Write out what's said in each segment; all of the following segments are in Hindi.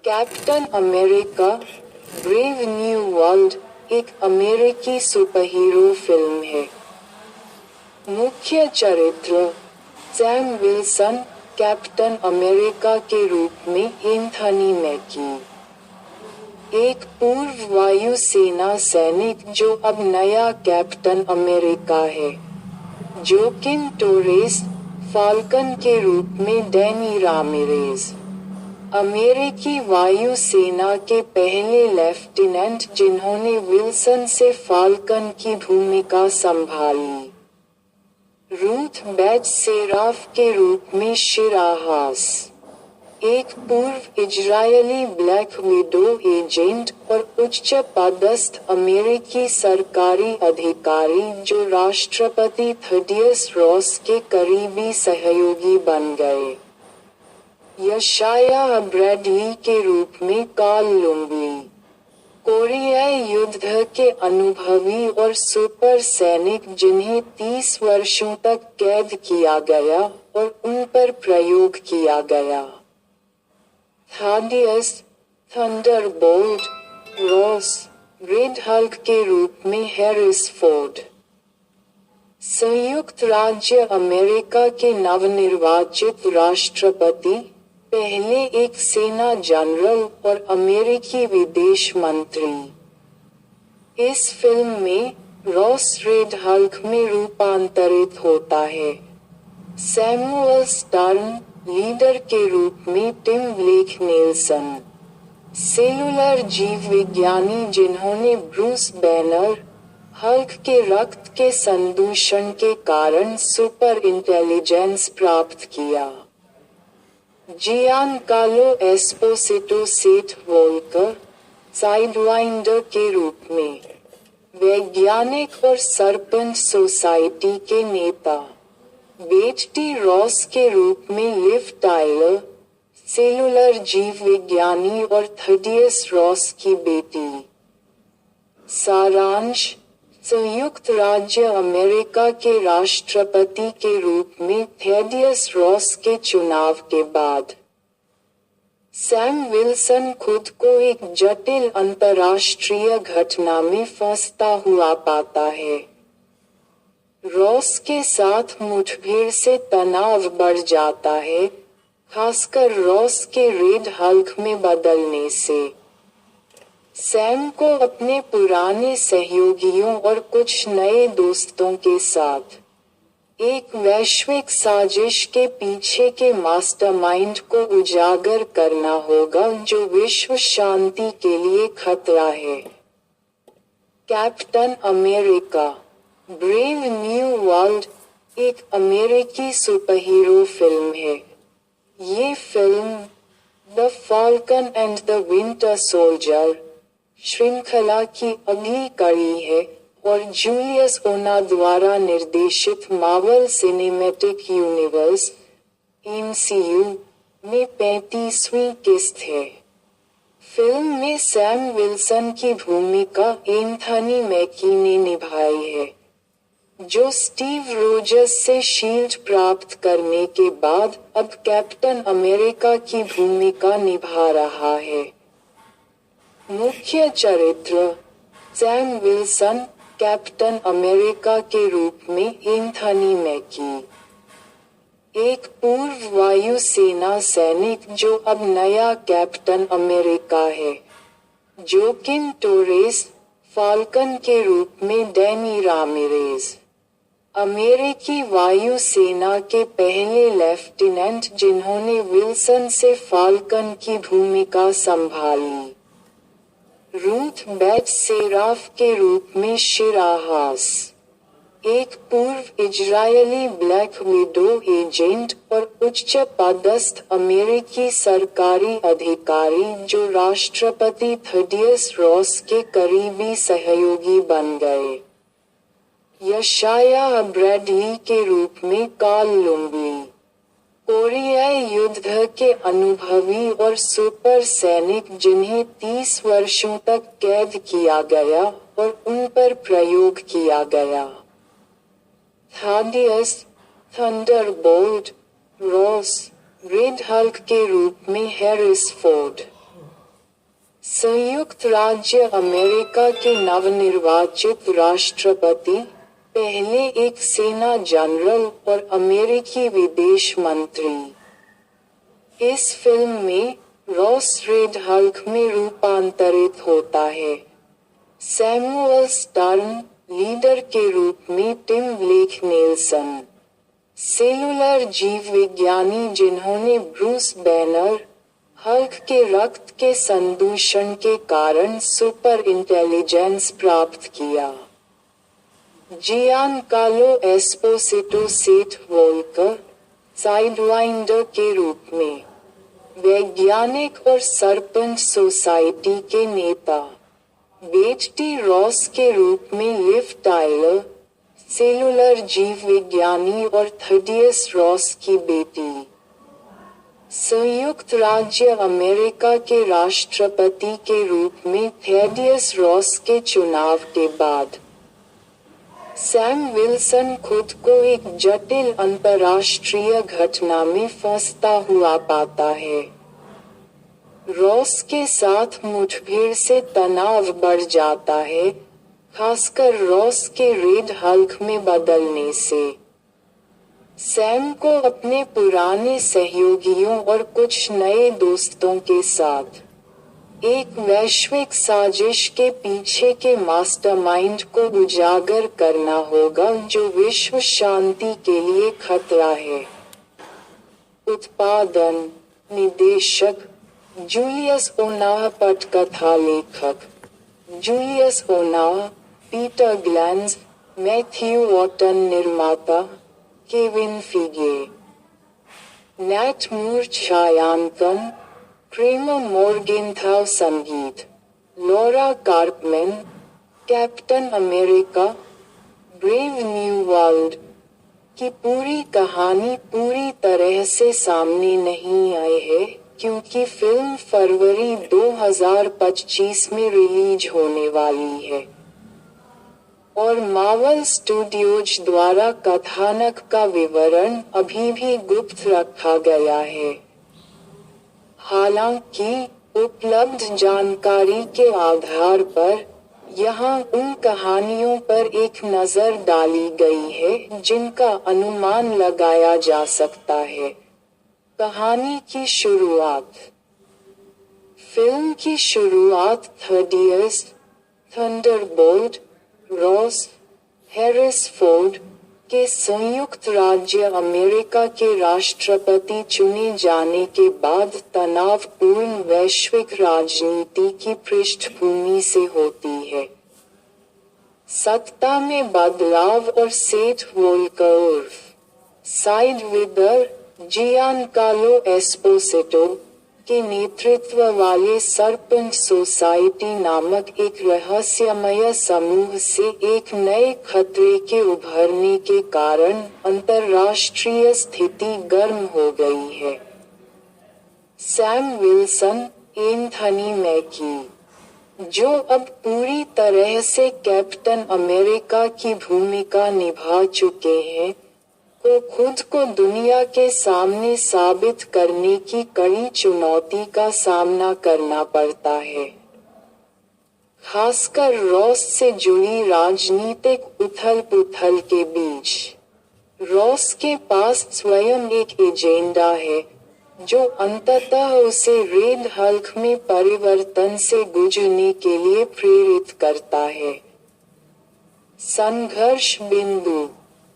Captain America Brave New world एक अमेरिकी सुपरहीरो फिल्म है। मुख्य चरित्र सैम विल्सन कैप्टन अमेरिका के रूप में एंथनी मैकी, एक पूर्व वायुसेना सैनिक जो अब नया कैप्टन अमेरिका है। जोकिन टोरेस फाल्कन के रूप में डैनी रामिरेज, अमेरिकी वायुसेना के पहले लेफ्टिनेंट जिन्होंने विल्सन से फाल्कन की भूमिका संभाली। रूथ बैच सेराफ के रूप में शिरा हास, एक पूर्व इजरायली ब्लैक विडो एजेंट और उच्च पदस्थ अमेरिकी सरकारी अधिकारी जो राष्ट्रपति थडियस रॉस के करीबी सहयोगी बन गए। यशाया ब्रैडली के रूप में कार्ल लुम्बली, कोरियाई युद्ध के अनुभवी और सुपर सैनिक जिन्हें 30 वर्षों तक कैद किया गया और उन पर प्रयोग किया गया। थाडियस थंडरबोल्ट रॉस रेड हल्क के रूप में हैरिस फोर्ड, संयुक्त राज्य अमेरिका के नवनिर्वाचित राष्ट्रपति, पहले एक सेना जनरल और अमेरिकी विदेश मंत्री। इस फिल्म में रॉस रेड हल्क में रूपांतरित होता है। सैमुअल स्टर्न लीडर के रूप में टिम ब्लेक नेल्सन, सेलुलर जीव विज्ञानी जिन्होंने ब्रूस बैनर हल्क के रक्त के संदूषण के कारण सुपर इंटेलिजेंस प्राप्त किया। जियानकार्लो एस्पोसिटो सेठ वोल्कर साइडवाइंडर के रूप में वैज्ञानिक और सरपंच सोसाइटी के नेता। बेटी रॉस के रूप में लिव टायलर, सेलुलर जीव विज्ञानी और थडियस रॉस की बेटी। सारांश, संयुक्त राज्य अमेरिका के राष्ट्रपति के रूप में थेडियस रॉस के चुनाव के बाद सैम विल्सन खुद को एक जटिल अंतर्राष्ट्रीय घटना में फंसता हुआ पाता है। रॉस के साथ मुठभेड़ से तनाव बढ़ जाता है, खासकर रॉस के रेड हल्क में बदलने से। सैम को अपने पुराने सहयोगियों और कुछ नए दोस्तों के साथ एक वैश्विक साजिश के पीछे के मास्टरमाइंड को उजागर करना होगा जो विश्व शांति के लिए खतरा है। Captain America Brave New world एक अमेरिकी सुपरहीरो फिल्म है। ये film the falcon and the winter soldier श्रृंखला की अगली कड़ी है और जूलियस ओना द्वारा निर्देशित मार्वल सिनेमैटिक यूनिवर्स (MCU) में 35वीं किस्त है। फिल्म में सैम विल्सन की भूमिका एंथनी मैकी ने निभाई है, जो स्टीव रोजर्स से शील्ड प्राप्त करने के बाद अब कैप्टन अमेरिका की भूमिका निभा रहा है। मुख्य चरित्र सैम विल्सन कैप्टन अमेरिका के रूप में एंथनी मैकी, एक पूर्व वायुसेना सैनिक जो अब नया कैप्टन अमेरिका है। जोकिन टोरेस फाल्कन के रूप में डैनी रामिरेज, अमेरिकी वायुसेना के पहले लेफ्टिनेंट जिन्होंने विल्सन से फाल्कन की भूमिका संभाली। रूथ बैच सेराफ के रूप में शिरा हास, एक पूर्व इजरायली ब्लैक विडो एजेंट और उच्च पदस्थ अमेरिकी सरकारी अधिकारी जो राष्ट्रपति थडियस रॉस के करीबी सहयोगी बन गए। यशाया ब्रैडली के रूप में कार्ल लुम्बली, कोरियाई युद्ध के अनुभवी और सुपर सैनिक जिन्हें 30 वर्षों तक कैद किया गया और उन पर प्रयोग किया गया। थाडियस थंडरबोल्ट रॉस रेड हल्क के रूप में हैरिस फोर्ड, संयुक्त राज्य अमेरिका के नवनिर्वाचित राष्ट्रपति, पहले एक सेना जनरल और अमेरिकी विदेश मंत्री। इस फिल्म में रॉस रेड हल्क में रूपांतरित होता है। सैमुअल स्टर्न लीडर के रूप में टिम ब्लेक नेल्सन, सेलुलर जीव विज्ञानी जिन्होंने ब्रूस बैनर हल्क के रक्त के संदूषण के कारण सुपर इंटेलिजेंस प्राप्त किया। जियानकार्लो एस्पोसिटो सेथ वोल्कर, साइडवाइंडर के रूप में वैज्ञानिक और सरपंच सोसाइटी के नेता। बेटी रॉस के रूप में लिव टायलर, सेलुलर जीव विज्ञानी और थडियस रॉस की बेटी। संयुक्त राज्य अमेरिका के राष्ट्रपति के रूप में थेडियस रॉस के चुनाव के बाद सैम विल्सन खुद को एक जटिल अंतर्राष्ट्रीय घटना में फंसता हुआ पाता है। रॉस के साथ मुठभेड़ से तनाव बढ़ जाता है, खासकर रॉस के रेड हल्क में बदलने से। सैम को अपने पुराने सहयोगियों और कुछ नए दोस्तों के साथ एक वैश्विक साजिश के पीछे के मास्टरमाइंड को उजागर करना होगा जो विश्व शांति के लिए खतरा है। उत्पादन निर्देशक जूलियस ओनाह, पटकथा लेखक Julius Onah, Peter Glanz, Matthew Orton, निर्माता केविन फीगे, नैट मूर छायांकन, क्रेमर मोर्गेनथाउ संगीत, Laura Karpman, Captain America, Brave New World की पूरी कहानी पूरी तरह से सामने नहीं आई है क्योंकि फिल्म फरवरी 2025 में रिलीज होने वाली है और मार्वल स्टूडियोज द्वारा कथानक का विवरण अभी भी गुप्त रखा गया है। हालांकि उपलब्ध जानकारी के आधार पर यहाँ उन कहानियों पर एक नजर डाली गई है जिनका अनुमान लगाया जा सकता है। कहानी की शुरुआत। फिल्म की शुरुआत थडियस थंडरबोल्ट रॉस हैरिसफोर्ड के संयुक्त राज्य अमेरिका के राष्ट्रपति चुने जाने के बाद तनावपूर्ण वैश्विक राजनीति की पृष्ठभूमि से होती है। सत्ता में बदलाव और सेथ वोल्कर उर्फ साइड विदर जियानकार्लो एस्पोसिटो के नेतृत्व वाले सरपंच सोसाइटी नामक एक रहस्यमय समूह से एक नए खतरे के उभरने के कारण अंतर्राष्ट्रीय स्थिति गर्म हो गई है। सैम विल्सन, एंथनी मैकी, जो अब पूरी तरह से कैप्टन अमेरिका की भूमिका निभा चुके हैं, को खुद को दुनिया के सामने साबित करने की कड़ी चुनौती का सामना करना पड़ता है। खासकर रॉस से जुड़ी राजनीतिक उथल-पुथल के बीच। रॉस के पास स्वयं एक एजेंडा है जो अंततः उसे रेड हल्क में परिवर्तन से गुजरने के लिए प्रेरित करता है। संघर्ष बिंदु।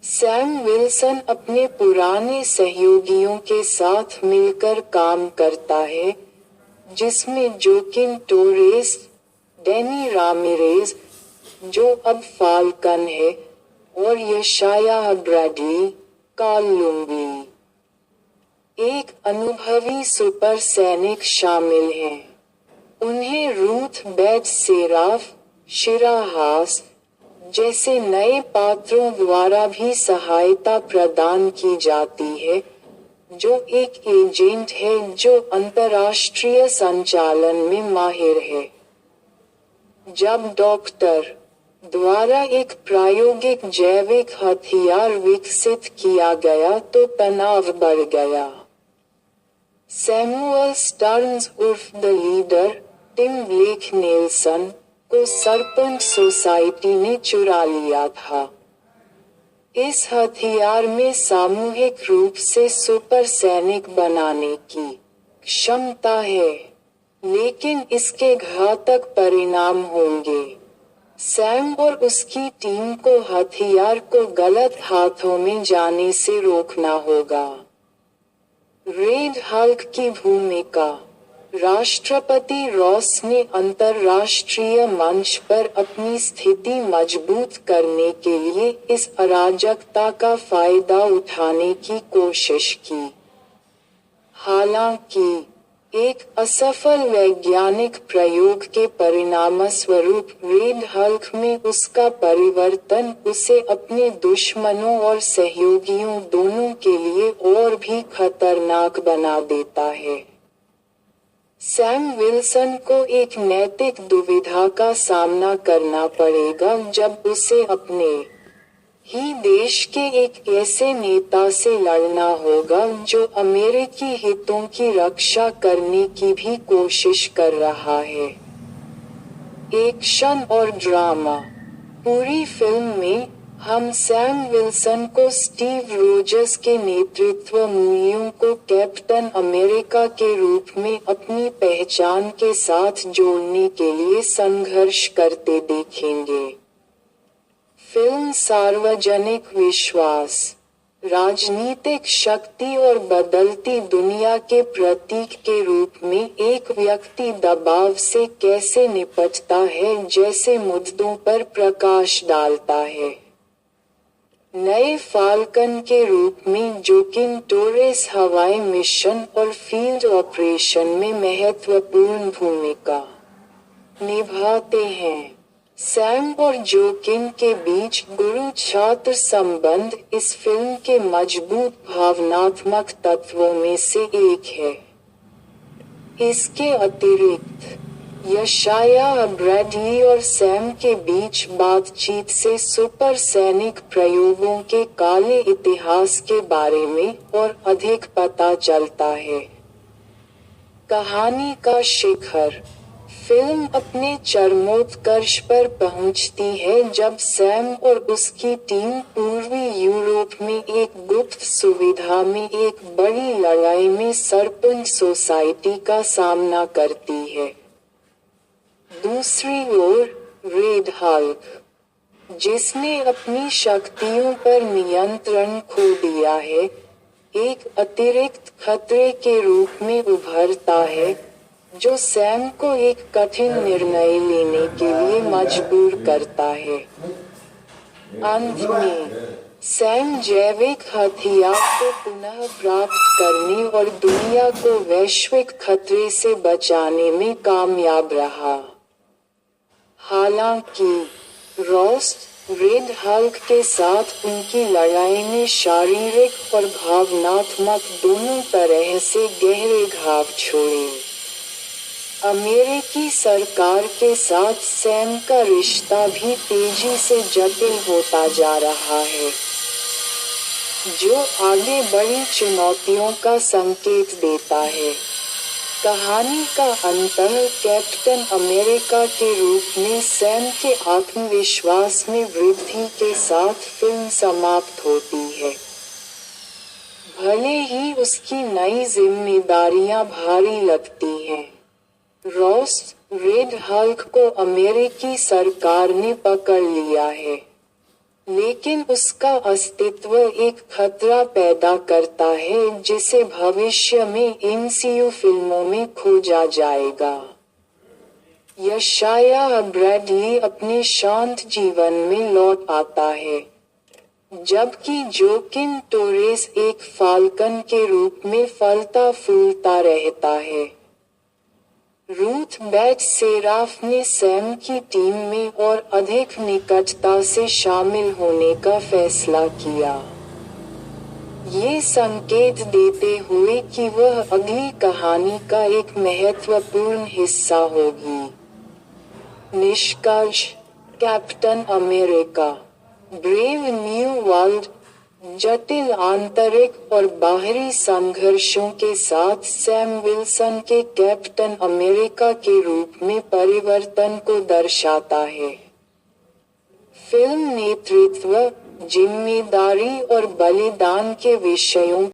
सैम विल्सन अपने पुराने सहयोगियों के साथ मिलकर काम करता है, जिसमें जोकिन टोरेस, डैनी रामिरेज, जो अब फाल्कन है, और यशायाह ब्रैडली, कार्ल लुंगी। एक अनुभवी सुपर सैनिक शामिल हैं। उन्हें रूथ बेट सेराफ, शिरा हास जैसे नए पात्रों द्वारा भी सहायता प्रदान की जाती है, जो एक एजेंट है जो अंतर्राष्ट्रीय संचालन में माहिर है। जब डॉक्टर द्वारा एक प्रायोगिक जैविक हथियार विकसित किया गया तो तनाव बढ़ गया। सैमुअल स्टर्न्स उर्फ the leader, Tim Blake Nelson को सरपंच सोसाइटी ने चुरा लिया था। इस हथियार में सामूहिक रूप से सुपर सैनिक बनाने की क्षमता है, लेकिन इसके घातक परिणाम होंगे। सैम और उसकी टीम को हथियार को गलत हाथों में जाने से रोकना होगा। रेड हल्क की भूमिका। राष्ट्रपति रॉस ने अंतर्राष्ट्रीय मंच पर अपनी स्थिति मजबूत करने के लिए इस अराजकता का फायदा उठाने की कोशिश की। हालांकि एक असफल वैज्ञानिक प्रयोग के परिणामस्वरूप रेड हल्क में उसका परिवर्तन उसे अपने दुश्मनों और सहयोगियों दोनों के लिए और भी खतरनाक बना देता है। सैम विल्सन को एक नैतिक दुविधा का सामना करना पड़ेगा जब उसे अपने ही देश के एक ऐसे नेता से लड़ना होगा जो अमेरिकी हितों की रक्षा करने की भी कोशिश कर रहा है। एक्शन और ड्रामा। पूरी फिल्म में हम सैम विल्सन को स्टीव रोजर्स के नेतृत्व मूल्यों को कैप्टन अमेरिका के रूप में अपनी पहचान के साथ जोड़ने के लिए संघर्ष करते देखेंगे। फिल्म सार्वजनिक विश्वास, राजनीतिक शक्ति और बदलती दुनिया के प्रतीक के रूप में एक व्यक्ति दबाव से कैसे निपटता है जैसे मुद्दों पर प्रकाश डालता है। नए फाल्कन के रूप में जोकिन टोरेस हवाई मिशन और फील्ड ऑपरेशन में महत्वपूर्ण भूमिका निभाते हैं। सैम और जोकिन के बीच गुरु छात्र संबंध इस फिल्म के मजबूत भावनात्मक तत्वों में से एक है। इसके अतिरिक्त यशाया ब्रैडली और सैम के बीच बातचीत से सुपर सैनिक प्रयोगों के काले इतिहास के बारे में और अधिक पता चलता है। कहानी का शिखर। फिल्म अपने चरमोत्कर्ष पर पहुंचती है जब सैम और उसकी टीम पूर्वी यूरोप में एक गुप्त सुविधा में एक बड़ी लड़ाई में सरपंच सोसाइटी का सामना करती है। दूसरी ओर रेड हल्क, जिसने अपनी शक्तियों पर नियंत्रण खो दिया है, एक अतिरिक्त खतरे के रूप में उभरता है जो सैम को एक कठिन निर्णय लेने के लिए मजबूर करता है। अंत में सैम जैविक हथियार को पुनः प्राप्त करने और दुनिया को वैश्विक खतरे से बचाने में कामयाब रहा। हालांकि रॉस रेड हल्क के साथ उनकी लड़ाई में शारीरिक और भावनात्मक दोनों तरह से गहरे घाव छोड़े। अमेरिकी सरकार के साथ सैम का रिश्ता भी तेजी से जटिल होता जा रहा है, जो आगे बड़ी चुनौतियों का संकेत देता है। कहानी का अंतः कैप्टन अमेरिका के रूप में सैम के आत्मविश्वास में वृद्धि के साथ फिल्म समाप्त होती है। भले ही उसकी नई जिम्मेदारियां भारी लगती हैं। रॉस रेड हल्क को अमेरिकी सरकार ने पकड़ लिया है, लेकिन उसका अस्तित्व एक खतरा पैदा करता है जिसे भविष्य में एमसीयू फिल्मों में खोजा जाएगा। यशाया ब्रैडली अपने शांत जीवन में लौट आता है, जबकि जोकिन टोरेस एक फाल्कन के रूप में फलता फूलता रहता है। रूथ बैट सेराफ ने सैम की टीम में और अधिक निकटता से शामिल होने का फैसला किया, ये संकेत देते हुए कि वह अगली कहानी का एक महत्वपूर्ण हिस्सा होगी। निष्कर्ष। Captain America Brave New world जटिल आंतरिक और बाहरी संघर्षों के साथ सैम विल्सन के कैप्टन अमेरिका के रूप में परिवर्तन को दर्शाता है। फिल्म नेतृत्व, जिम्मेदारी और बलिदान के विषयों